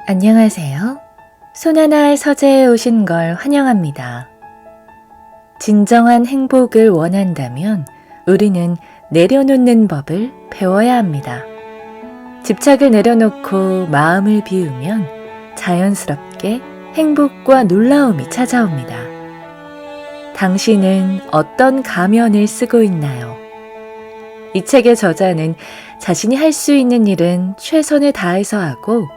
안녕하세요. 손하나의 서재에 오신 걸 환영합니다. 진정한 행복을 원한다면 우리는 내려놓는 법을 배워야 합니다. 집착을 내려놓고 마음을 비우면 자연스럽게 행복과 놀라움이 찾아옵니다. 당신은 어떤 가면을 쓰고 있나요? 이 책의 저자는 자신이 할 수 있는 일은 최선을 다해서 하고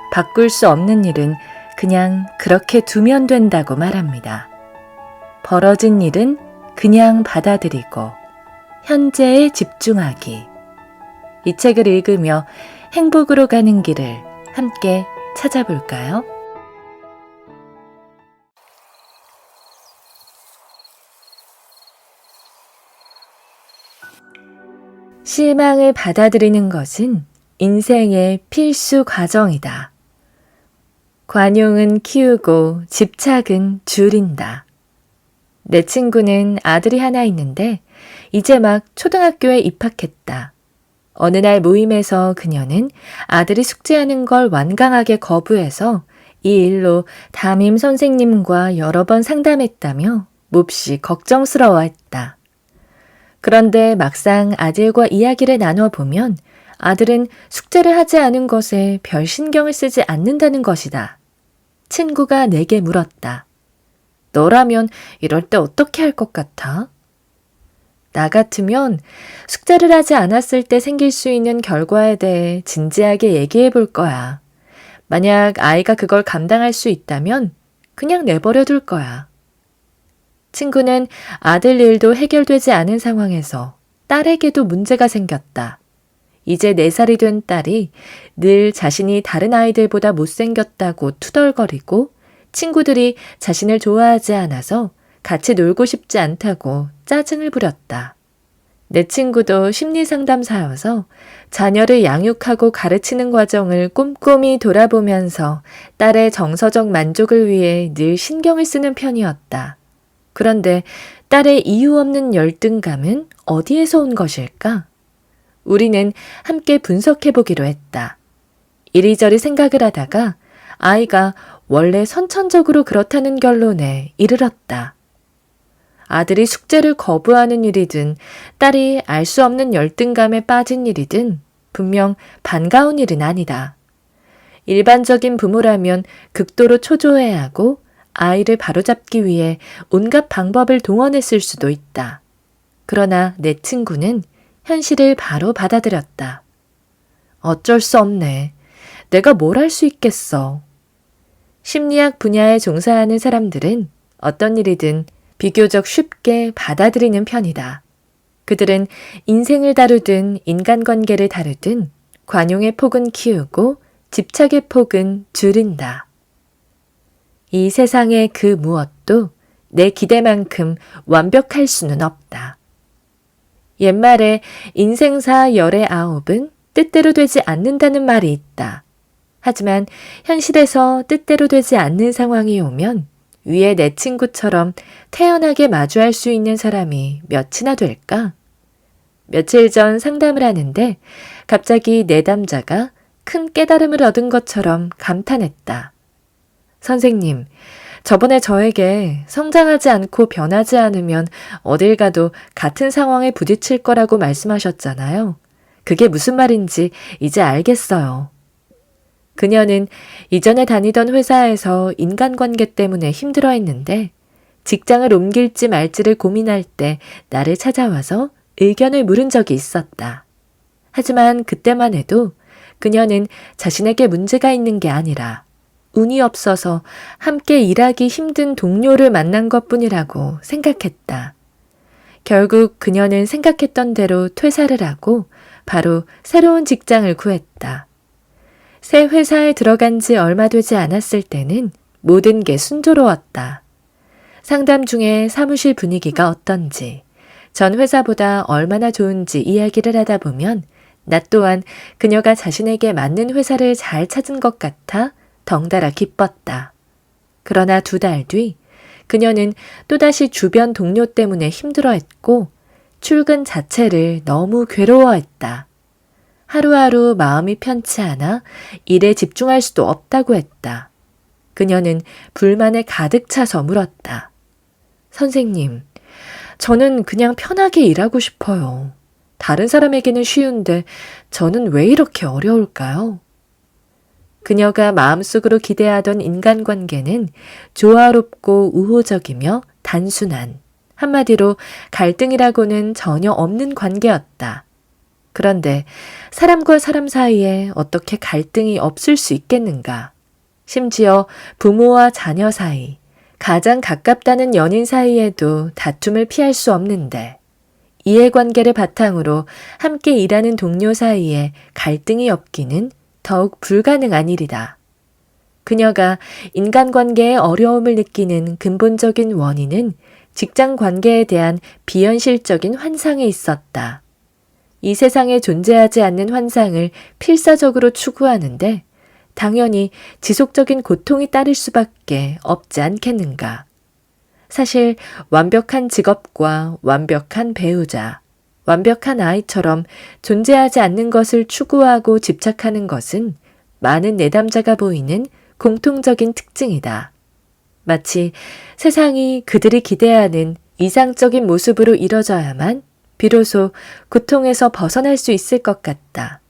바꿀 수 없는 일은 그냥 그렇게 두면 된다고 말합니다. 벌어진 일은 그냥 받아들이고 현재에 집중하기. 이 책을 읽으며 행복으로 가는 길을 함께 찾아볼까요? 실망을 받아들이는 것은 인생의 필수 과정이다. 관용은 키우고 집착은 줄인다. 내 친구는 아들이 하나 있는데 이제 막 초등학교에 입학했다. 어느 날 모임에서 그녀는 아들이 숙제하는 걸 완강하게 거부해서 이 일로 담임 선생님과 여러 번 상담했다며 몹시 걱정스러워했다. 그런데 막상 아들과 이야기를 나눠보면 아들은 숙제를 하지 않은 것에 별 신경을 쓰지 않는다는 것이다. 친구가 내게 물었다. 너라면 이럴 때 어떻게 할 것 같아? 나 같으면 숙제를 하지 않았을 때 생길 수 있는 결과에 대해 진지하게 얘기해 볼 거야. 만약 아이가 그걸 감당할 수 있다면 그냥 내버려 둘 거야. 친구는 아들 일도 해결되지 않은 상황에서 딸에게도 문제가 생겼다. 이제 4살이 된 딸이 늘 자신이 다른 아이들보다 못생겼다고 투덜거리고 친구들이 자신을 좋아하지 않아서 같이 놀고 싶지 않다고 짜증을 부렸다. 내 친구도 심리상담사여서 자녀를 양육하고 가르치는 과정을 꼼꼼히 돌아보면서 딸의 정서적 만족을 위해 늘 신경을 쓰는 편이었다. 그런데 딸의 이유 없는 열등감은 어디에서 온 것일까? 우리는 함께 분석해 보기로 했다. 이리저리 생각을 하다가 아이가 원래 선천적으로 그렇다는 결론에 이르렀다. 아들이 숙제를 거부하는 일이든 딸이 알 수 없는 열등감에 빠진 일이든 분명 반가운 일은 아니다. 일반적인 부모라면 극도로 초조해야 하고 아이를 바로잡기 위해 온갖 방법을 동원했을 수도 있다. 그러나 내 친구는 현실을 바로 받아들였다. 어쩔 수 없네. 내가 뭘 할 수 있겠어. 심리학 분야에 종사하는 사람들은 어떤 일이든 비교적 쉽게 받아들이는 편이다. 그들은 인생을 다루든 인간관계를 다루든 관용의 폭은 키우고 집착의 폭은 줄인다. 이 세상의 그 무엇도 내 기대만큼 완벽할 수는 없다. 옛말에 인생사 열의 9은 뜻대로 되지 않는다는 말이 있다. 하지만 현실에서 뜻대로 되지 않는 상황이 오면 위에 내 친구처럼 태연하게 마주할 수 있는 사람이 몇이나 될까? 며칠 전 상담을 하는데 갑자기 내담자가 큰 깨달음을 얻은 것처럼 감탄했다. 선생님, 저번에 저에게 성장하지 않고 변하지 않으면 어딜 가도 같은 상황에 부딪힐 거라고 말씀하셨잖아요. 그게 무슨 말인지 이제 알겠어요. 그녀는 이전에 다니던 회사에서 인간관계 때문에 힘들어했는데 직장을 옮길지 말지를 고민할 때 나를 찾아와서 의견을 물은 적이 있었다. 하지만 그때만 해도 그녀는 자신에게 문제가 있는 게 아니라 운이 없어서 함께 일하기 힘든 동료를 만난 것뿐이라고 생각했다. 결국 그녀는 생각했던 대로 퇴사를 하고 바로 새로운 직장을 구했다. 새 회사에 들어간 지 얼마 되지 않았을 때는 모든 게 순조로웠다. 상담 중에 사무실 분위기가 어떤지, 전 회사보다 얼마나 좋은지 이야기를 하다 보면 나 또한 그녀가 자신에게 맞는 회사를 잘 찾은 것 같아 덩달아 기뻤다. 그러나 2달 뒤 그녀는 또다시 주변 동료 때문에 힘들어했고 출근 자체를 너무 괴로워했다. 하루하루 마음이 편치 않아 일에 집중할 수도 없다고 했다. 그녀는 불만에 가득 차서 물었다. 선생님, 저는 그냥 편하게 일하고 싶어요. 다른 사람에게는 쉬운데 저는 왜 이렇게 어려울까요? 그녀가 마음속으로 기대하던 인간관계는 조화롭고 우호적이며 단순한, 한마디로 갈등이라고는 전혀 없는 관계였다. 그런데 사람과 사람 사이에 어떻게 갈등이 없을 수 있겠는가? 심지어 부모와 자녀 사이, 가장 가깝다는 연인 사이에도 다툼을 피할 수 없는데 이해관계를 바탕으로 함께 일하는 동료 사이에 갈등이 없기는 더욱 불가능한 일이다. 그녀가 인간관계에 어려움을 느끼는 근본적인 원인은 직장 관계에 대한 비현실적인 환상에 있었다. 이 세상에 존재하지 않는 환상을 필사적으로 추구하는데 당연히 지속적인 고통이 따를 수밖에 없지 않겠는가. 사실 완벽한 직업과 완벽한 배우자, 완벽한 아이처럼 존재하지 않는 것을 추구하고 집착하는 것은 많은 내담자가 보이는 공통적인 특징이다. 마치 세상이 그들이 기대하는 이상적인 모습으로 이뤄져야만 비로소 고통에서 벗어날 수 있을 것 같다.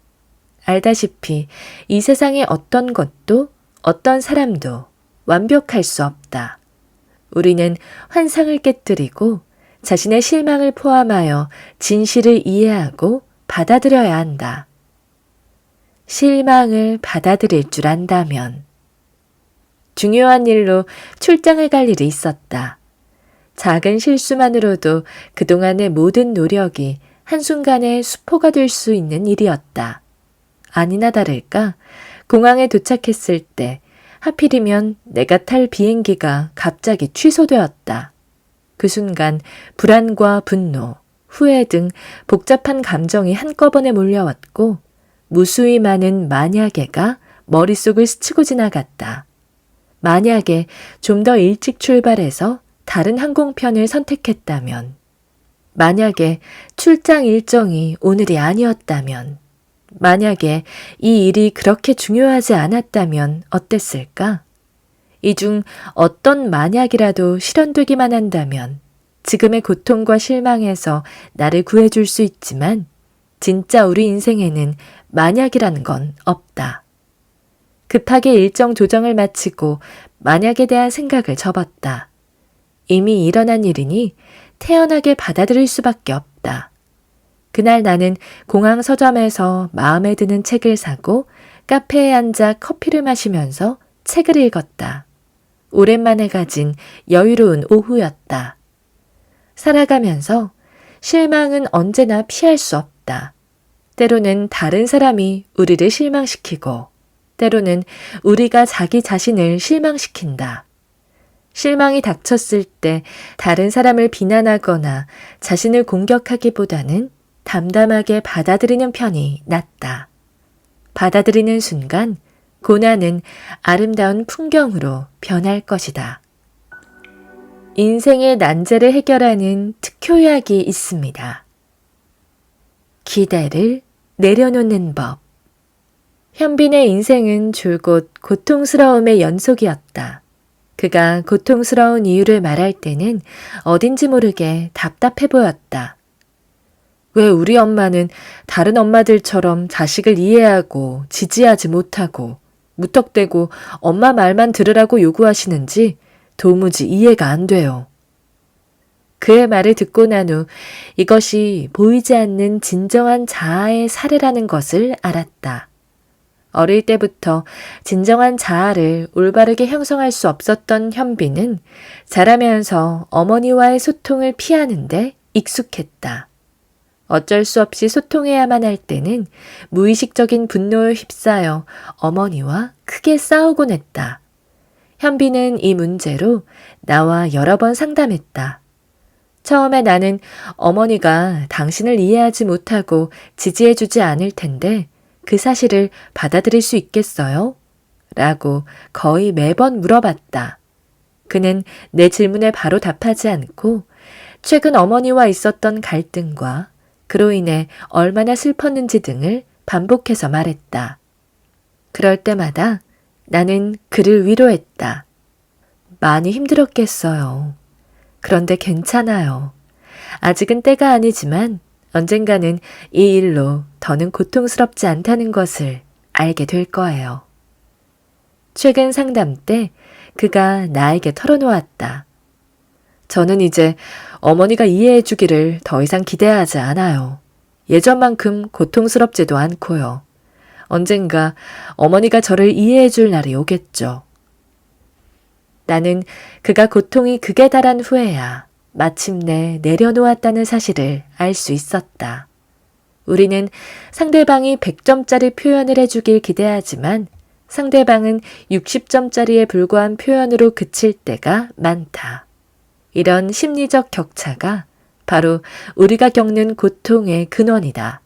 알다시피 이 세상의 어떤 것도 어떤 사람도 완벽할 수 없다. 우리는 환상을 깨뜨리고 자신의 실망을 포함하여 진실을 이해하고 받아들여야 한다. 실망을 받아들일 줄 안다면. 중요한 일로 출장을 갈 일이 있었다. 작은 실수만으로도 그동안의 모든 노력이 한순간에 수포가 될 수 있는 일이었다. 아니나 다를까 공항에 도착했을 때 하필이면 내가 탈 비행기가 갑자기 취소되었다. 그 순간 불안과 분노, 후회 등 복잡한 감정이 한꺼번에 몰려왔고 무수히 많은 만약에가 머릿속을 스치고 지나갔다. 만약에 좀 더 일찍 출발해서 다른 항공편을 선택했다면, 만약에 출장 일정이 오늘이 아니었다면, 만약에 이 일이 그렇게 중요하지 않았다면 어땠을까? 이 중 어떤 만약이라도 실현되기만 한다면 지금의 고통과 실망에서 나를 구해줄 수 있지만 진짜 우리 인생에는 만약이라는 건 없다. 급하게 일정 조정을 마치고 만약에 대한 생각을 접었다. 이미 일어난 일이니 태연하게 받아들일 수밖에 없다. 그날 나는 공항 서점에서 마음에 드는 책을 사고 카페에 앉아 커피를 마시면서 책을 읽었다. 오랜만에 가진 여유로운 오후였다. 살아가면서 실망은 언제나 피할 수 없다. 때로는 다른 사람이 우리를 실망시키고 때로는 우리가 자기 자신을 실망시킨다. 실망이 닥쳤을 때 다른 사람을 비난하거나 자신을 공격하기보다는 담담하게 받아들이는 편이 낫다. 받아들이는 순간 고난은 아름다운 풍경으로 변할 것이다. 인생의 난제를 해결하는 특효약이 있습니다. 기대를 내려놓는 법. 현빈의 인생은 줄곧 고통스러움의 연속이었다. 그가 고통스러운 이유를 말할 때는 어딘지 모르게 답답해 보였다. 왜 우리 엄마는 다른 엄마들처럼 자식을 이해하고 지지하지 못하고 무턱대고 엄마 말만 들으라고 요구하시는지 도무지 이해가 안 돼요. 그의 말을 듣고 난 후 이것이 보이지 않는 진정한 자아의 사례라는 것을 알았다. 어릴 때부터 진정한 자아를 올바르게 형성할 수 없었던 현빈은 자라면서 어머니와의 소통을 피하는데 익숙했다. 어쩔 수 없이 소통해야만 할 때는 무의식적인 분노에 휩싸여 어머니와 크게 싸우곤 했다. 현빈은 이 문제로 나와 여러 번 상담했다. 처음에 나는 어머니가 당신을 이해하지 못하고 지지해주지 않을 텐데 그 사실을 받아들일 수 있겠어요? 라고 거의 매번 물어봤다. 그는 내 질문에 바로 답하지 않고 최근 어머니와 있었던 갈등과 그로 인해 얼마나 슬펐는지 등을 반복해서 말했다. 그럴 때마다 나는 그를 위로했다. 많이 힘들었겠어요. 그런데 괜찮아요. 아직은 때가 아니지만 언젠가는 이 일로 더는 고통스럽지 않다는 것을 알게 될 거예요. 최근 상담 때 그가 나에게 털어놓았다. 저는 이제 어머니가 이해해 주기를 더 이상 기대하지 않아요. 예전만큼 고통스럽지도 않고요. 언젠가 어머니가 저를 이해해 줄 날이 오겠죠. 나는 그가 고통이 극에 달한 후에야 마침내 내려놓았다는 사실을 알 수 있었다. 우리는 상대방이 100점짜리 표현을 해주길 기대하지만 상대방은 60점짜리에 불과한 표현으로 그칠 때가 많다. 이런 심리적 격차가 바로 우리가 겪는 고통의 근원이다.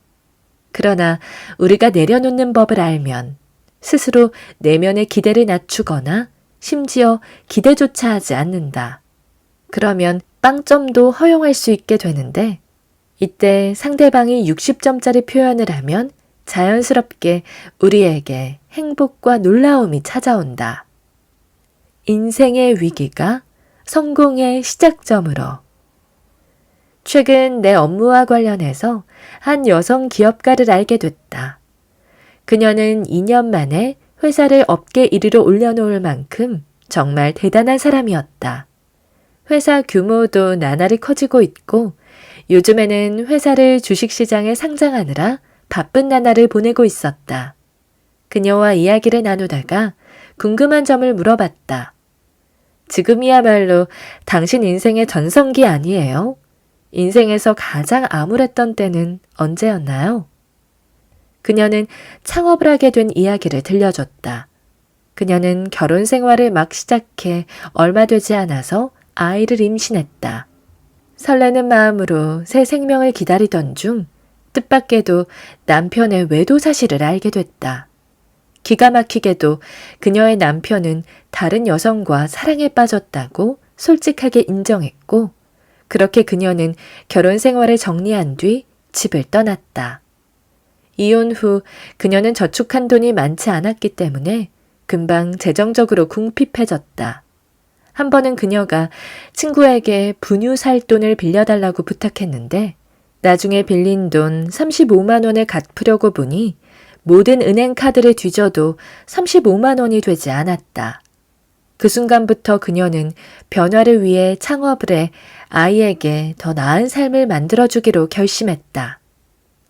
그러나 우리가 내려놓는 법을 알면 스스로 내면의 기대를 낮추거나 심지어 기대조차 하지 않는다. 그러면 빵점도 허용할 수 있게 되는데 이때 상대방이 60점짜리 표현을 하면 자연스럽게 우리에게 행복과 놀라움이 찾아온다. 인생의 위기가 성공의 시작점으로. 최근 내 업무와 관련해서 한 여성 기업가를 알게 됐다. 그녀는 2년 만에 회사를 업계 1위로 올려놓을 만큼 정말 대단한 사람이었다. 회사 규모도 나날이 커지고 있고 요즘에는 회사를 주식시장에 상장하느라 바쁜 나날을 보내고 있었다. 그녀와 이야기를 나누다가 궁금한 점을 물어봤다. 지금이야말로 당신 인생의 전성기 아니에요? 인생에서 가장 암울했던 때는 언제였나요? 그녀는 창업을 하게 된 이야기를 들려줬다. 그녀는 결혼 생활을 막 시작해 얼마 되지 않아서 아이를 임신했다. 설레는 마음으로 새 생명을 기다리던 중 뜻밖에도 남편의 외도 사실을 알게 됐다. 기가 막히게도 그녀의 남편은 다른 여성과 사랑에 빠졌다고 솔직하게 인정했고 그렇게 그녀는 결혼 생활을 정리한 뒤 집을 떠났다. 이혼 후 그녀는 저축한 돈이 많지 않았기 때문에 금방 재정적으로 궁핍해졌다. 한 번은 그녀가 친구에게 분유 살 돈을 빌려달라고 부탁했는데 나중에 빌린 돈 35만 원을 갚으려고 보니 모든 은행 카드를 뒤져도 35만 원이 되지 않았다. 그 순간부터 그녀는 변화를 위해 창업을 해 아이에게 더 나은 삶을 만들어주기로 결심했다.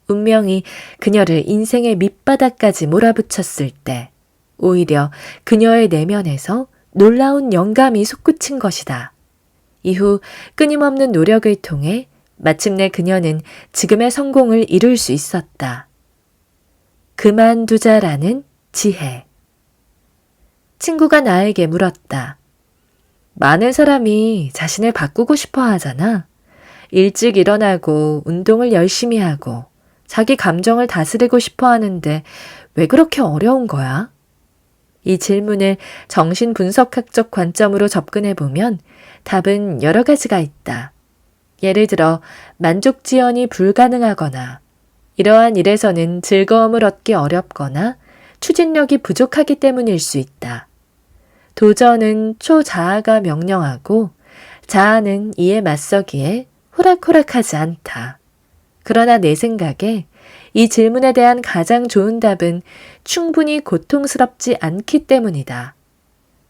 운명이 그녀를 인생의 밑바닥까지 몰아붙였을 때 오히려 그녀의 내면에서 놀라운 영감이 솟구친 것이다. 이후 끊임없는 노력을 통해 마침내 그녀는 지금의 성공을 이룰 수 있었다. 그만두자라는 지혜. 친구가 나에게 물었다. 많은 사람이 자신을 바꾸고 싶어 하잖아. 일찍 일어나고 운동을 열심히 하고 자기 감정을 다스리고 싶어 하는데 왜 그렇게 어려운 거야? 이 질문을 정신분석학적 관점으로 접근해보면 답은 여러 가지가 있다. 예를 들어 만족지연이 불가능하거나 이러한 일에서는 즐거움을 얻기 어렵거나 추진력이 부족하기 때문일 수 있다. 도전은 초자아가 명령하고 자아는 이에 맞서기에 호락호락하지 않다. 그러나 내 생각에 이 질문에 대한 가장 좋은 답은 충분히 고통스럽지 않기 때문이다.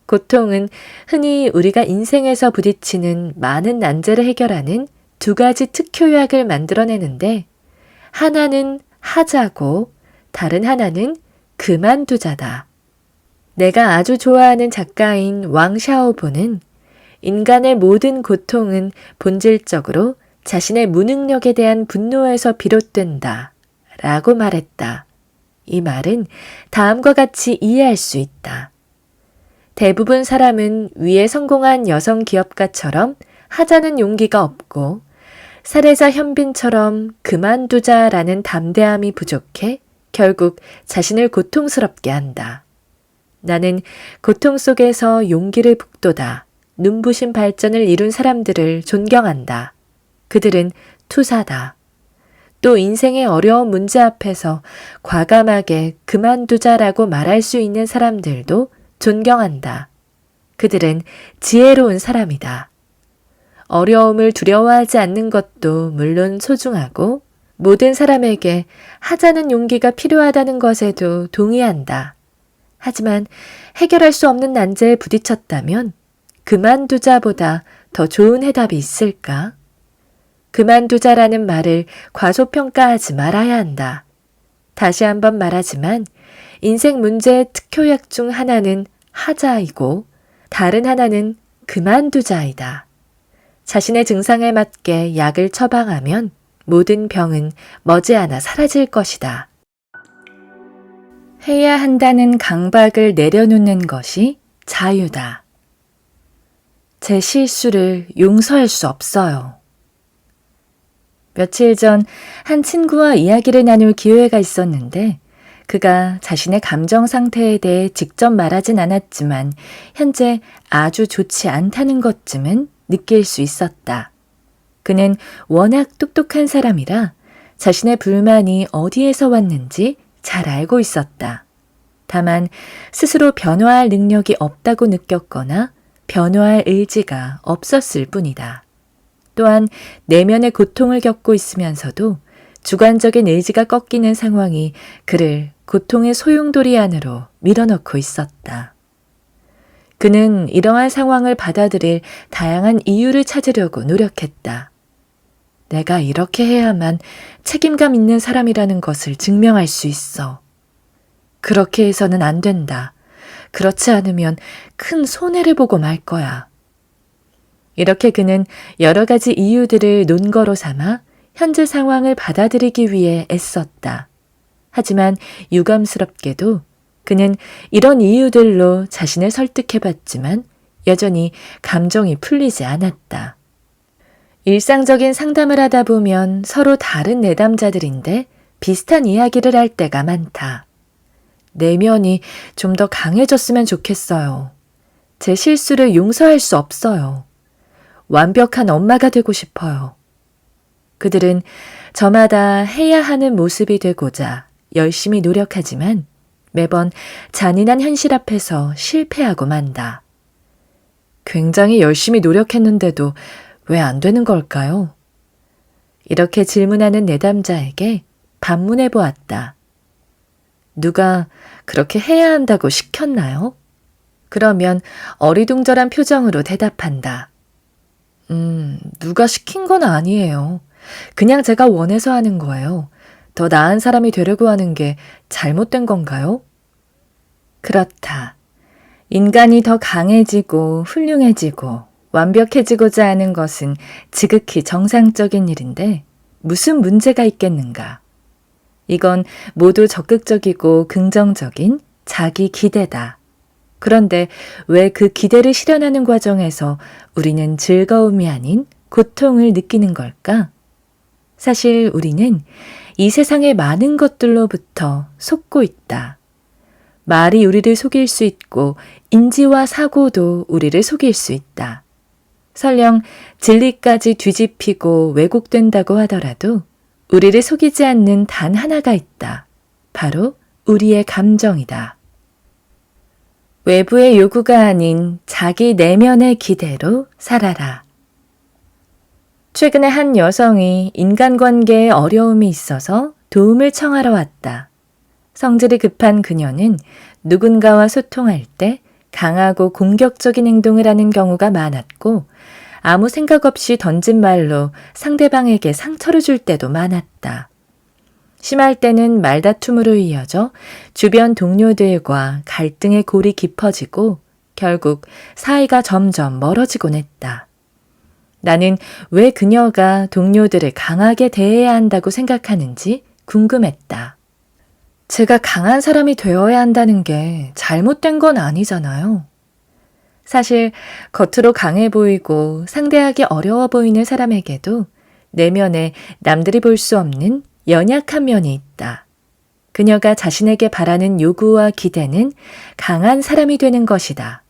고통은 흔히 우리가 인생에서 부딪히는 많은 난제를 해결하는 두 가지 특효약을 만들어내는데 하나는 하자고 다른 하나는 그만두자다. 내가 아주 좋아하는 작가인 왕샤오보는 인간의 모든 고통은 본질적으로 자신의 무능력에 대한 분노에서 비롯된다 라고 말했다. 이 말은 다음과 같이 이해할 수 있다. 대부분 사람은 위에 성공한 여성 기업가처럼 하자는 용기가 없고 사례자 현빈처럼 그만두자라는 담대함이 부족해 결국 자신을 고통스럽게 한다. 나는 고통 속에서 용기를 북돋아 눈부신 발전을 이룬 사람들을 존경한다. 그들은 투사다. 또 인생의 어려운 문제 앞에서 과감하게 그만두자라고 말할 수 있는 사람들도 존경한다. 그들은 지혜로운 사람이다. 어려움을 두려워하지 않는 것도 물론 소중하고 모든 사람에게 하자는 용기가 필요하다는 것에도 동의한다. 하지만 해결할 수 없는 난제에 부딪혔다면 그만두자보다 더 좋은 해답이 있을까? 그만두자라는 말을 과소평가하지 말아야 한다. 다시 한번 말하지만 인생 문제의 특효약 중 하나는 하자이고 다른 하나는 그만두자이다. 자신의 증상에 맞게 약을 처방하면 모든 병은 머지않아 사라질 것이다. 해야 한다는 강박을 내려놓는 것이 자유다. 제 실수를 용서할 수 없어요. 며칠 전 한 친구와 이야기를 나눌 기회가 있었는데 그가 자신의 감정 상태에 대해 직접 말하진 않았지만 현재 아주 좋지 않다는 것쯤은 느낄 수 있었다. 그는 워낙 똑똑한 사람이라 자신의 불만이 어디에서 왔는지 잘 알고 있었다. 다만 스스로 변화할 능력이 없다고 느꼈거나 변화할 의지가 없었을 뿐이다. 또한 내면의 고통을 겪고 있으면서도 주관적인 의지가 꺾이는 상황이 그를 고통의 소용돌이 안으로 밀어넣고 있었다. 그는 이러한 상황을 받아들일 다양한 이유를 찾으려고 노력했다. 내가 이렇게 해야만 책임감 있는 사람이라는 것을 증명할 수 있어. 그렇게 해서는 안 된다. 그렇지 않으면 큰 손해를 보고 말 거야. 이렇게 그는 여러 가지 이유들을 논거로 삼아 현재 상황을 받아들이기 위해 애썼다. 하지만 유감스럽게도 그는 이런 이유들로 자신을 설득해봤지만 여전히 감정이 풀리지 않았다. 일상적인 상담을 하다 보면 서로 다른 내담자들인데 비슷한 이야기를 할 때가 많다. 내면이 좀 더 강해졌으면 좋겠어요. 제 실수를 용서할 수 없어요. 완벽한 엄마가 되고 싶어요. 그들은 저마다 해야 하는 모습이 되고자 열심히 노력하지만 매번 잔인한 현실 앞에서 실패하고 만다. 굉장히 열심히 노력했는데도 왜 안 되는 걸까요? 이렇게 질문하는 내담자에게 반문해 보았다. 누가 그렇게 해야 한다고 시켰나요? 그러면 어리둥절한 표정으로 대답한다. 누가 시킨 건 아니에요. 그냥 제가 원해서 하는 거예요. 더 나은 사람이 되려고 하는 게 잘못된 건가요? 그렇다. 인간이 더 강해지고 훌륭해지고 완벽해지고자 하는 것은 지극히 정상적인 일인데 무슨 문제가 있겠는가? 이건 모두 적극적이고 긍정적인 자기 기대다. 그런데 왜 그 기대를 실현하는 과정에서 우리는 즐거움이 아닌 고통을 느끼는 걸까? 사실 우리는 이 세상의 많은 것들로부터 속고 있다. 말이 우리를 속일 수 있고 인지와 사고도 우리를 속일 수 있다. 설령 진리까지 뒤집히고 왜곡된다고 하더라도 우리를 속이지 않는 단 하나가 있다. 바로 우리의 감정이다. 외부의 요구가 아닌 자기 내면의 기대로 살아라. 최근에 한 여성이 인간관계에 어려움이 있어서 도움을 청하러 왔다. 성질이 급한 그녀는 누군가와 소통할 때 강하고 공격적인 행동을 하는 경우가 많았고 아무 생각 없이 던진 말로 상대방에게 상처를 줄 때도 많았다. 심할 때는 말다툼으로 이어져 주변 동료들과 갈등의 골이 깊어지고 결국 사이가 점점 멀어지곤 했다. 나는 왜 그녀가 동료들을 강하게 대해야 한다고 생각하는지 궁금했다. 제가 강한 사람이 되어야 한다는 게 잘못된 건 아니잖아요. 사실 겉으로 강해 보이고 상대하기 어려워 보이는 사람에게도 내면에 남들이 볼 수 없는 연약한 면이 있다. 그녀가 자신에게 바라는 요구와 기대는 강한 사람이 되는 것이다.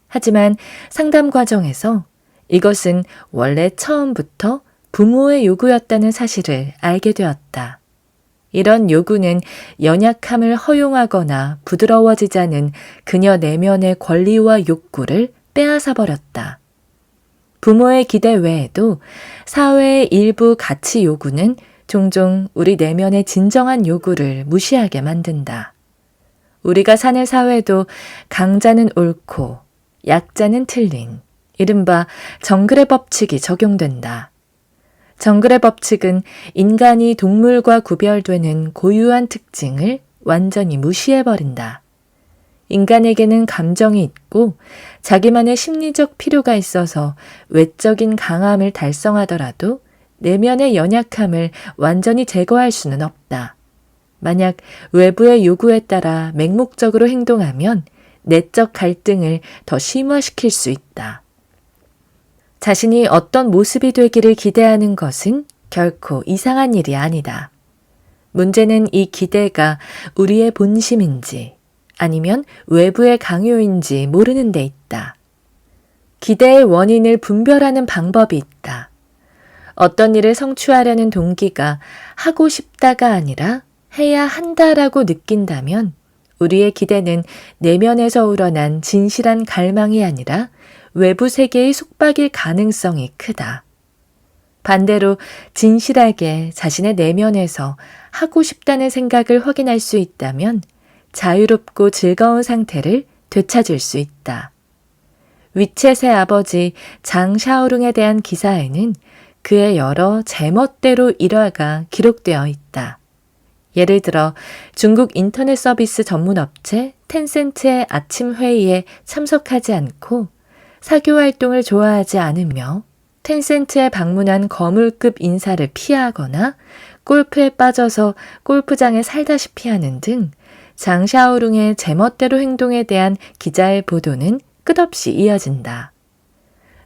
하지만 상담 과정에서 이것은 원래 처음부터 부모의 요구였다는 사실을 알게 되었다. 이런 요구는 연약함을 허용하거나 부드러워지자는 그녀 내면의 권리와 욕구를 빼앗아 버렸다. 부모의 기대 외에도 사회의 일부 가치 요구는 종종 우리 내면의 진정한 요구를 무시하게 만든다. 우리가 사는 사회도 강자는 옳고 약자는 틀린 이른바 정글의 법칙이 적용된다. 정글의 법칙은 인간이 동물과 구별되는 고유한 특징을 완전히 무시해버린다. 인간에게는 감정이 있고 자기만의 심리적 필요가 있어서 외적인 강함을 달성하더라도 내면의 연약함을 완전히 제거할 수는 없다. 만약 외부의 요구에 따라 맹목적으로 행동하면 내적 갈등을 더 심화시킬 수 있다. 자신이 어떤 모습이 되기를 기대하는 것은 결코 이상한 일이 아니다. 문제는 이 기대가 우리의 본심인지 아니면 외부의 강요인지 모르는 데 있다. 기대의 원인을 분별하는 방법이 있다. 어떤 일을 성취하려는 동기가 하고 싶다가 아니라 해야 한다라고 느낀다면 우리의 기대는 내면에서 우러난 진실한 갈망이 아니라 외부 세계의 속박일 가능성이 크다. 반대로 진실하게 자신의 내면에서 하고 싶다는 생각을 확인할 수 있다면 자유롭고 즐거운 상태를 되찾을 수 있다. 위챗의 아버지 장 샤오룽에 대한 기사에는 그의 여러 제멋대로 일화가 기록되어 있다. 예를 들어 중국 인터넷 서비스 전문 업체 텐센트의 아침 회의에 참석하지 않고 사교 활동을 좋아하지 않으며 텐센트에 방문한 거물급 인사를 피하거나 골프에 빠져서 골프장에 살다시피 하는 등 장샤오룽의 제멋대로 행동에 대한 기자의 보도는 끝없이 이어진다.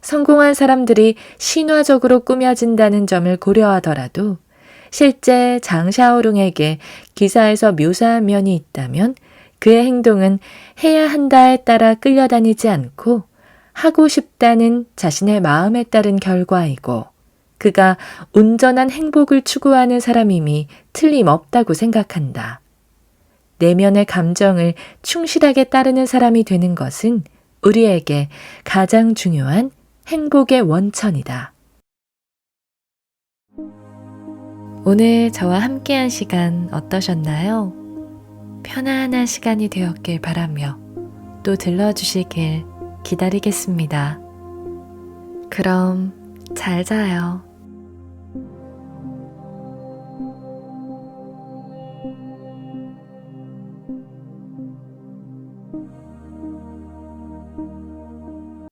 성공한 사람들이 신화적으로 꾸며진다는 점을 고려하더라도 실제 장샤오룽에게 기사에서 묘사한 면이 있다면 그의 행동은 해야 한다에 따라 끌려다니지 않고 하고 싶다는 자신의 마음에 따른 결과이고 그가 온전한 행복을 추구하는 사람임이 틀림없다고 생각한다. 내면의 감정을 충실하게 따르는 사람이 되는 것은 우리에게 가장 중요한 행복의 원천이다. 오늘 저와 함께한 시간 어떠셨나요? 편안한 시간이 되었길 바라며 또 들러주시길 기다리겠습니다. 그럼 잘 자요.